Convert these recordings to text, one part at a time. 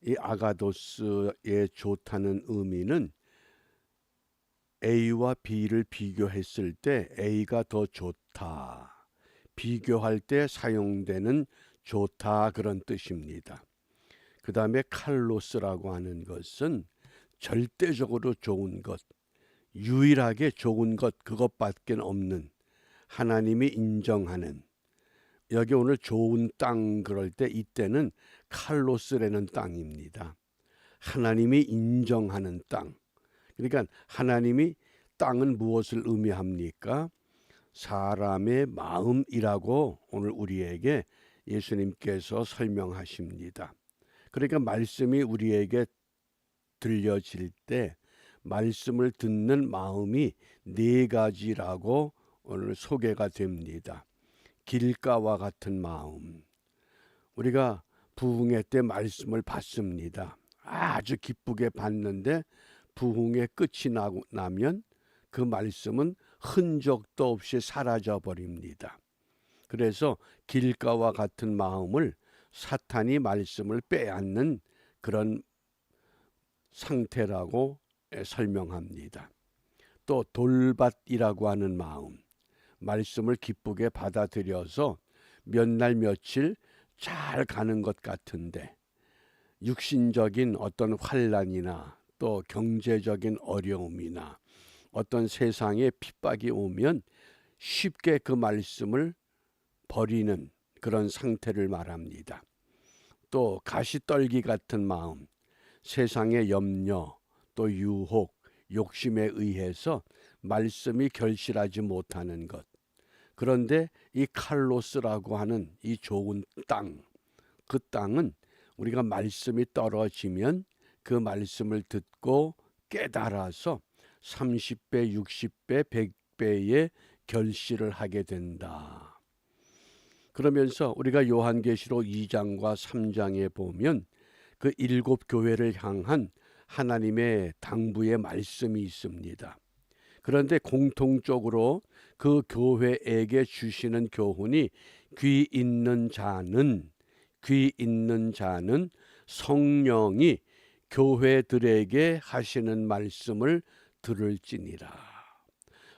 이 아가도스의 좋다는 의미는 A와 B를 비교했을 때 A가 더 좋다. 비교할 때 사용되는 좋다 그런 뜻입니다. 그 다음에 칼로스라고 하는 것은 절대적으로 좋은 것, 유일하게 좋은 것 그것밖에 없는 하나님이 인정하는 여기 오늘 좋은 땅 그럴 때 이때는 칼로스라는 땅입니다. 하나님이 인정하는 땅. 그러니까 하나님이 땅은 무엇을 의미합니까? 사람의 마음이라고 오늘 우리에게 예수님께서 설명하십니다. 그러니까 말씀이 우리에게 들려질 때 말씀을 듣는 마음이 네 가지라고 오늘 소개가 됩니다. 길가와 같은 마음. 우리가 부흥회 때 말씀을 받습니다. 아주 기쁘게 받는데 부흥의 끝이 나면 그 말씀은 흔적도 없이 사라져 버립니다. 그래서 길가와 같은 마음을 사탄이 말씀을 빼앗는 그런 상태라고 설명합니다. 또 돌밭이라고 하는 마음, 말씀을 기쁘게 받아들여서 몇 날 며칠 잘 가는 것 같은데 육신적인 어떤 환난이나 또 경제적인 어려움이나 어떤 세상에 핍박이 오면 쉽게 그 말씀을 버리는 그런 상태를 말합니다. 또 가시떨기 같은 마음, 세상의 염려, 또 유혹, 욕심에 의해서 말씀이 결실하지 못하는 것. 그런데 이 칼로스라고 하는 이 좋은 땅, 그 땅은 우리가 말씀이 떨어지면 그 말씀을 듣고 깨달아서 30배, 60배, 100배의 결실을 하게 된다. 그러면서 우리가 요한계시록 2장과 3장에 보면 그 7교회를 향한 하나님의 당부의 말씀이 있습니다. 그런데 공통적으로 그 교회에게 주시는 교훈이 귀 있는 자는 성령이 교회들에게 하시는 말씀을 들을지니라.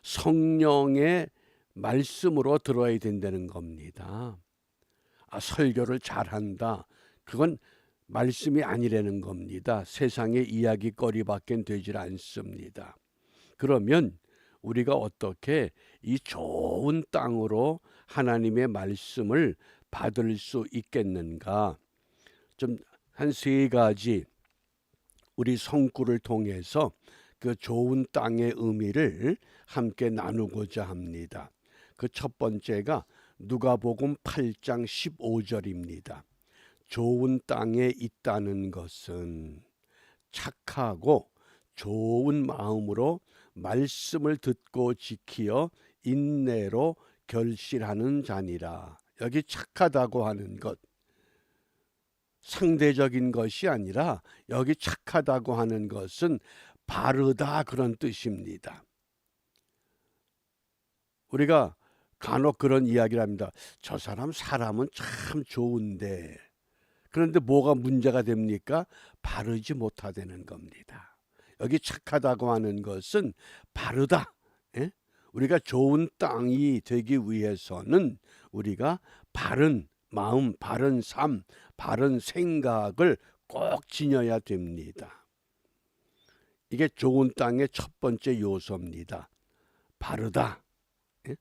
성령의 말씀으로 들어야 된다는 겁니다. 설교를 잘한다. 그건 말씀이 아니라는 겁니다. 세상의 이야기거리밖에 되질 않습니다. 그러면 우리가 어떻게 이 좋은 땅으로 하나님의 말씀을 받을 수 있겠는가? 좀 한 세 가지 우리 성구를 통해서 그 좋은 땅의 의미를 함께 나누고자 합니다. 그 첫 번째가 누가복음 8장 15절입니다. 좋은 땅에 있다는 것은 착하고 좋은 마음으로 말씀을 듣고 지키어 인내로 결실하는 자니라. 여기 착하다고 하는 것 상대적인 것이 아니라 여기 착하다고 하는 것은 바르다 그런 뜻입니다. 우리가 간혹 그런 이야기를 합니다. 저 사람은 참 좋은데 그런데 뭐가 문제가 됩니까? 바르지 못하다는 겁니다. 여기 착하다고 하는 것은 바르다. 예? 우리가 좋은 땅이 되기 위해서는 우리가 바른 마음, 바른 삶, 바른 생각을 꼭 지녀야 됩니다. 이게 좋은 땅의 첫 번째 요소입니다. 바르다. 예?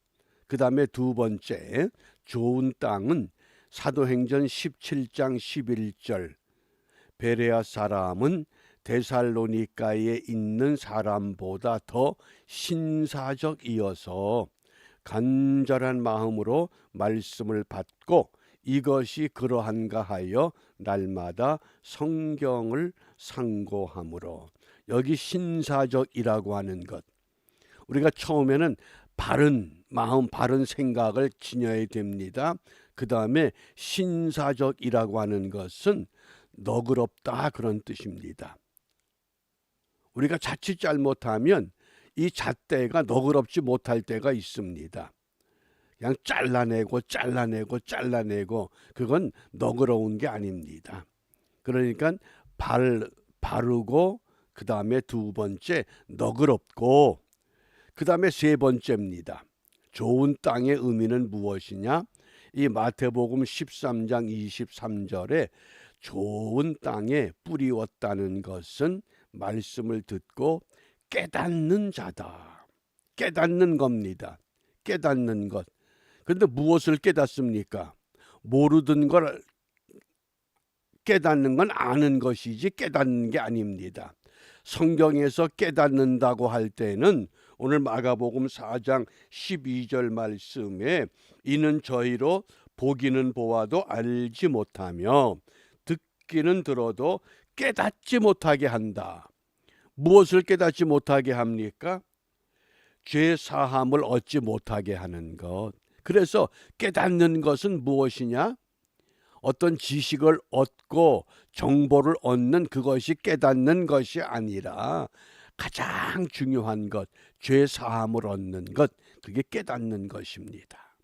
그 다음에 두 번째 좋은 땅은 사도행전 17장 11절 베레아 사람은 데살로니가에 있는 사람보다 더 신사적이어서 간절한 마음으로 말씀을 받고 이것이 그러한가 하여 날마다 성경을 상고하므로 여기 신사적이라고 하는 것 우리가 처음에는 바른 마음 바른 생각을 지녀야 됩니다. 그 다음에 신사적이라고 하는 것은 너그럽다 그런 뜻입니다. 우리가 자칫 잘못하면 이 잣대가 너그럽지 못할 때가 있습니다. 그냥 잘라내고 그건 너그러운 게 아닙니다. 그러니까 바르고, 그 다음에 두 번째 너그럽고, 그 다음에 세 번째입니다. 좋은 땅의 의미는 무엇이냐? 이 마태복음 13장 23절에 좋은 땅에 뿌리웠다는 것은 말씀을 듣고 깨닫는 자다. 깨닫는 겁니다. 깨닫는 것. 그런데 무엇을 깨닫습니까? 모르던 걸 깨닫는 건 아는 것이지 깨닫는 게 아닙니다. 성경에서 깨닫는다고 할 때는 오늘 마가복음 4장 12절 말씀에 이는 저희로 보기는 보아도 알지 못하며 듣기는 들어도 깨닫지 못하게 한다. 무엇을 깨닫지 못하게 합니까? 죄 사함을 얻지 못하게 하는 것. 그래서 깨닫는 것은 무엇이냐? 어떤 지식을 얻고 정보를 얻는 그것이 깨닫는 것이 아니라 가장 중요한 것, 죄 사함을 얻는 것, 그게 깨닫는 것입니다.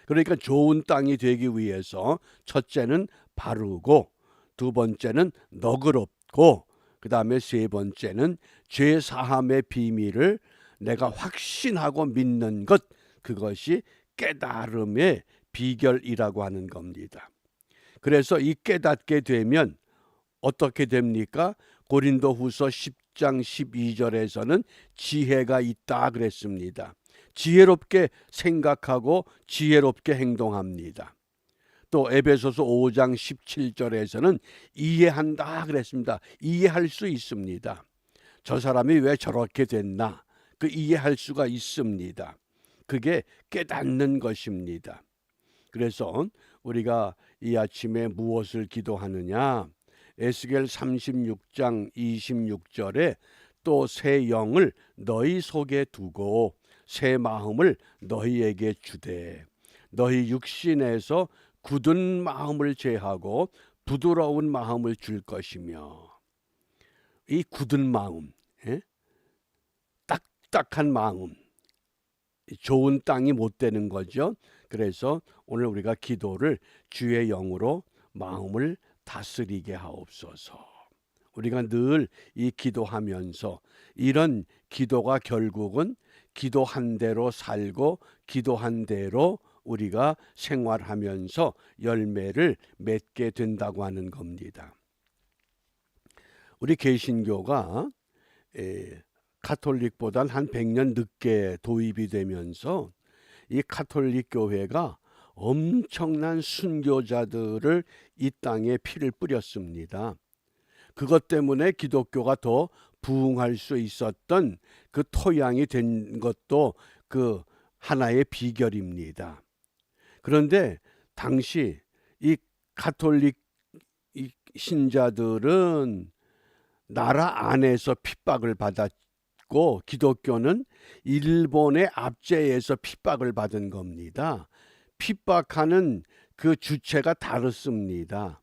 그러니까 좋은 땅이 되기 위해서 첫째는 바르고, 두 번째는 너그럽고, 그 다음에 세 번째는 죄 사함의 비밀을 내가 확신하고 믿는 것, 그것이 깨달음의 비결이라고 하는 겁니다. 그래서 이 깨닫게 되면 어떻게 됩니까? 고린도후서 10장 12절에서는 지혜가 있다 그랬습니다. 지혜롭게 생각하고 지혜롭게 행동합니다. 또 에베소서 5장 17절에서는 이해한다 그랬습니다. 이해할 수 있습니다. 저 사람이 왜 저렇게 됐나? 그 이해할 수가 있습니다. 그게 깨닫는 것입니다. 그래서 우리가 이 아침에 무엇을 기도하느냐? 에스겔 36장 26절에 또 새 영을 너희 속에 두고 새 마음을 너희에게 주되 너희 육신에서 굳은 마음을 제하고 부드러운 마음을 줄 것이며, 이 굳은 마음, 딱딱한 마음, 좋은 땅이 못 되는 거죠. 그래서 오늘 우리가 기도를 주의 영으로 마음을 다스리게 하옵소서. 우리가 늘 이 기도하면서 이런 기도가 결국은 기도한 대로 살고 기도한 대로 우리가 생활하면서 열매를 맺게 된다고 하는 겁니다. 우리 개신교가 가톨릭보단 한 100년 늦게 도입이 되면서 이 가톨릭 교회가 엄청난 순교자들을 이 땅에 피를 뿌렸습니다. 그것 때문에 기독교가 더 부흥할 수 있었던 그 토양이 된 것도 그 하나의 비결입니다. 그런데 당시 이 가톨릭 신자들은 나라 안에서 핍박을 받았고 기독교는 일본의 압제에서 핍박을 받은 겁니다. 핍박하는 그 주체가 다릅니다.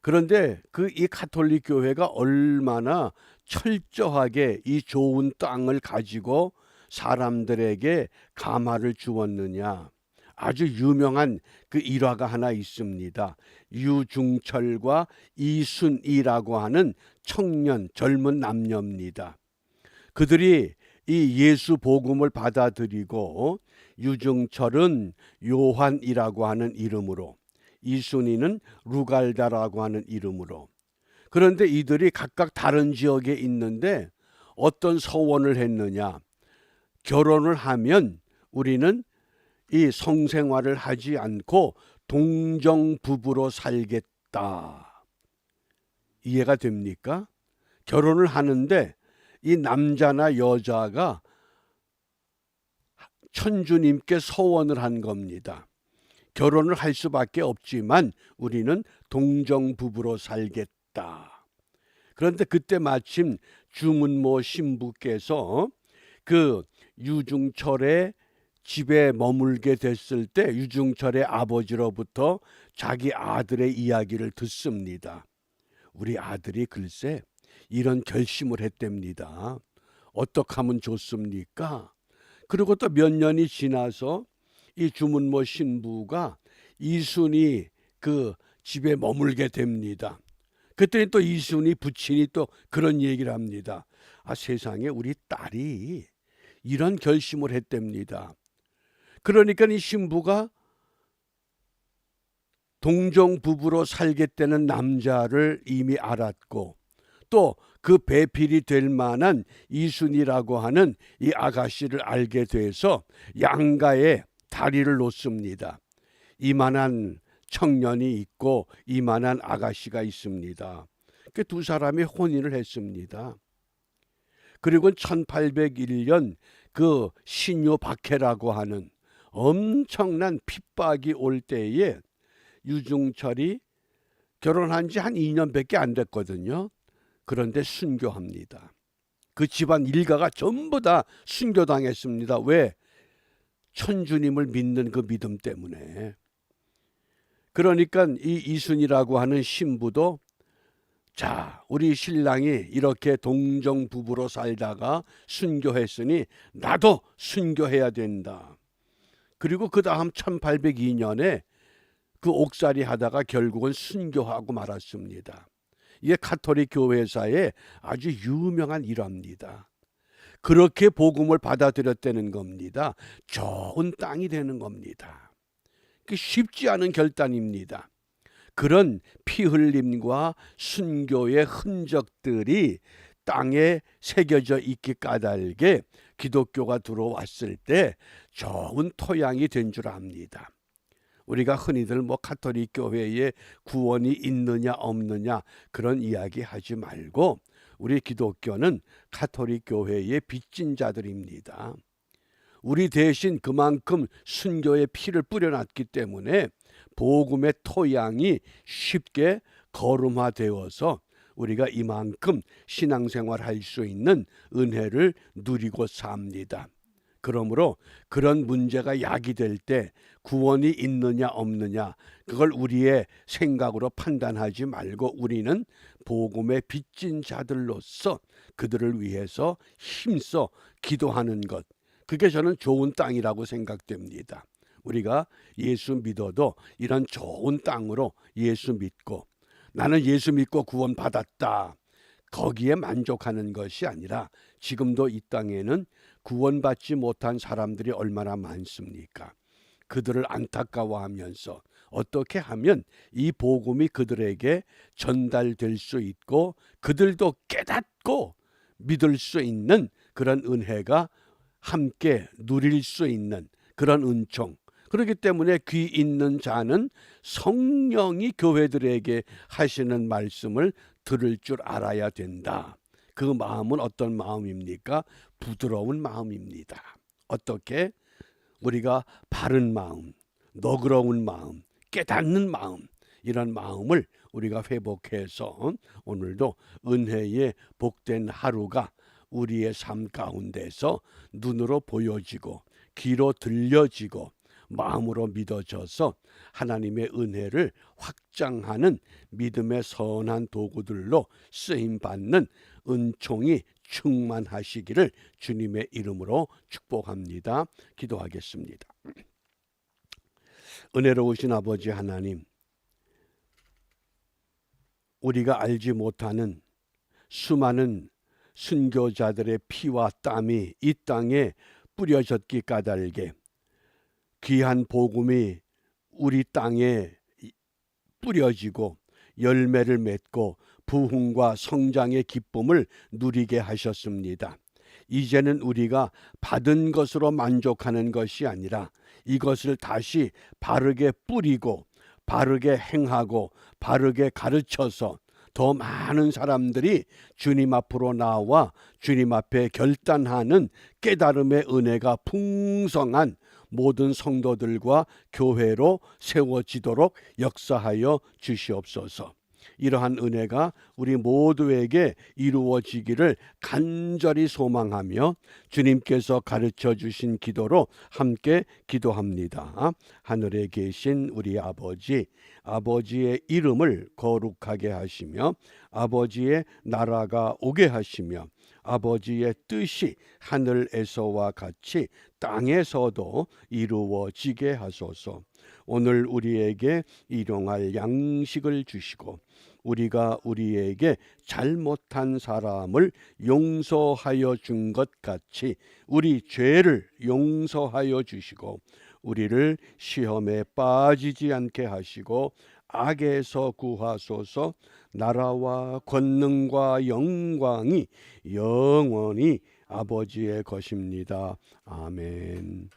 그런데 이 가톨릭 교회가 얼마나 철저하게 이 좋은 땅을 가지고 사람들에게 감화를 주었느냐. 아주 유명한 그 일화가 하나 있습니다. 유중철과 이순이라고 하는 청년 젊은 남녀입니다. 그들이 이 예수 복음을 받아들이고 유중철은 요한이라고 하는 이름으로, 이순이는 루갈다라고 하는 이름으로. 그런데 이들이 각각 다른 지역에 있는데 어떤 서원을 했느냐? 결혼을 하면 우리는 이 성생활을 하지 않고 동정 부부로 살겠다. 이해가 됩니까? 결혼을 하는데 이 남자나 여자가 천주님께 서원을 한 겁니다. 결혼을 할 수밖에 없지만 우리는 동정 부부로 살겠다. 그런데 그때 마침 주문모 신부께서 그 유중철의 집에 머물게 됐을 때 유중철의 아버지로부터 자기 아들의 이야기를 듣습니다. 우리 아들이 글쎄 이런 결심을 했답니다. 어떻게 하면 좋습니까? 그리고 또 몇 년이 지나서 이 주문모 신부가 이순이 그 집에 머물게 됩니다. 그랬더니 또 이순이 부친이 또 그런 얘기를 합니다. 아, 세상에 우리 딸이 이런 결심을 했답니다. 그러니까 이 신부가 동정 부부로 살겠다는 남자를 이미 알았고, 또 그 배필이 될 만한 이순이라고 하는 이 아가씨를 알게 돼서 양가에 다리를 놓습니다. 이만한 청년이 있고 이만한 아가씨가 있습니다. 그 두 사람이 혼인을 했습니다. 그리고 1801년 그 신요박해라고 하는 엄청난 핍박이 올 때에 유중철이 결혼한 지 한 2년밖에 안 됐거든요. 그런데 순교합니다. 그 집안 일가가 전부 다 순교당했습니다. 왜? 천주님을 믿는 그 믿음 때문에. 그러니까 이 이순이라고 하는 신부도, 자, 우리 신랑이 이렇게 동정 부부로 살다가 순교했으니 나도 순교해야 된다. 그리고 그 다음 1802년에 그 옥살이 하다가 결국은 순교하고 말았습니다. 이게 가톨릭 교회사의 아주 유명한 일화입니다. 그렇게 복음을 받아들였다는 겁니다. 좋은 땅이 되는 겁니다. 쉽지 않은 결단입니다. 그런 피 흘림과 순교의 흔적들이 땅에 새겨져 있기 까닭에 기독교가 들어왔을 때 좋은 토양이 된 줄 압니다. 우리가 흔히들 가톨릭 교회에 구원이 있느냐 없느냐 그런 이야기 하지 말고, 우리 기독교는 가톨릭 교회의 빚진 자들입니다. 우리 대신 그만큼 순교의 피를 뿌려놨기 때문에 복음의 토양이 쉽게 거름화되어서 우리가 이만큼 신앙생활 할 수 있는 은혜를 누리고 삽니다. 그러므로 그런 문제가 야기될 때 구원이 있느냐 없느냐 그걸 우리의 생각으로 판단하지 말고, 우리는 복음의 빚진 자들로서 그들을 위해서 힘써 기도하는 것, 그게 저는 좋은 땅이라고 생각됩니다. 우리가 예수 믿어도 이런 좋은 땅으로 예수 믿고, 나는 예수 믿고 구원 받았다, 거기에 만족하는 것이 아니라, 지금도 이 땅에는 구원받지 못한 사람들이 얼마나 많습니까? 그들을 안타까워하면서 어떻게 하면 이 복음이 그들에게 전달될 수 있고 그들도 깨닫고 믿을 수 있는 그런 은혜가 함께 누릴 수 있는 그런 은총. 그렇기 때문에 귀 있는 자는 성령이 교회들에게 하시는 말씀을 들을 줄 알아야 된다. 그 마음은 어떤 마음입니까? 부드러운 마음입니다. 어떻게? 우리가 바른 마음, 너그러운 마음, 깨닫는 마음, 이런 마음을 우리가 회복해서 오늘도 은혜의 복된 하루가 우리의 삶 가운데서 눈으로 보여지고 귀로 들려지고 마음으로 믿어져서 하나님의 은혜를 확장하는 믿음의 선한 도구들로 쓰임받는 은총이 충만하시기를 주님의 이름으로 축복합니다. 기도하겠습니다. 은혜로우신 아버지 하나님, 우리가 알지 못하는 수많은 순교자들의 피와 땀이 이 땅에 뿌려졌기 까닭에 귀한 복음이 우리 땅에 뿌려지고 열매를 맺고 부흥과 성장의 기쁨을 누리게 하셨습니다. 이제는 우리가 받은 것으로 만족하는 것이 아니라 이것을 다시 바르게 뿌리고 바르게 행하고 바르게 가르쳐서 더 많은 사람들이 주님 앞으로 나와 주님 앞에 결단하는 깨달음의 은혜가 풍성한 모든 성도들과 교회로 세워지도록 역사하여 주시옵소서. 이러한 은혜가 우리 모두에게 이루어지기를 간절히 소망하며 주님께서 가르쳐 주신 기도로 함께 기도합니다. 하늘에 계신 우리 아버지, 아버지의 이름을 거룩하게 하시며 아버지의 나라가 오게 하시며 아버지의 뜻이 하늘에서와 같이 땅에서도 이루어지게 하소서. 오늘 우리에게 일용할 양식을 주시고 우리가 우리에게 잘못한 사람을 용서하여 준 것 같이 우리 죄를 용서하여 주시고 우리를 시험에 빠지지 않게 하시고 악에서 구하소서. 나라와 권능과 영광이 영원히 아버지의 것입니다. 아멘.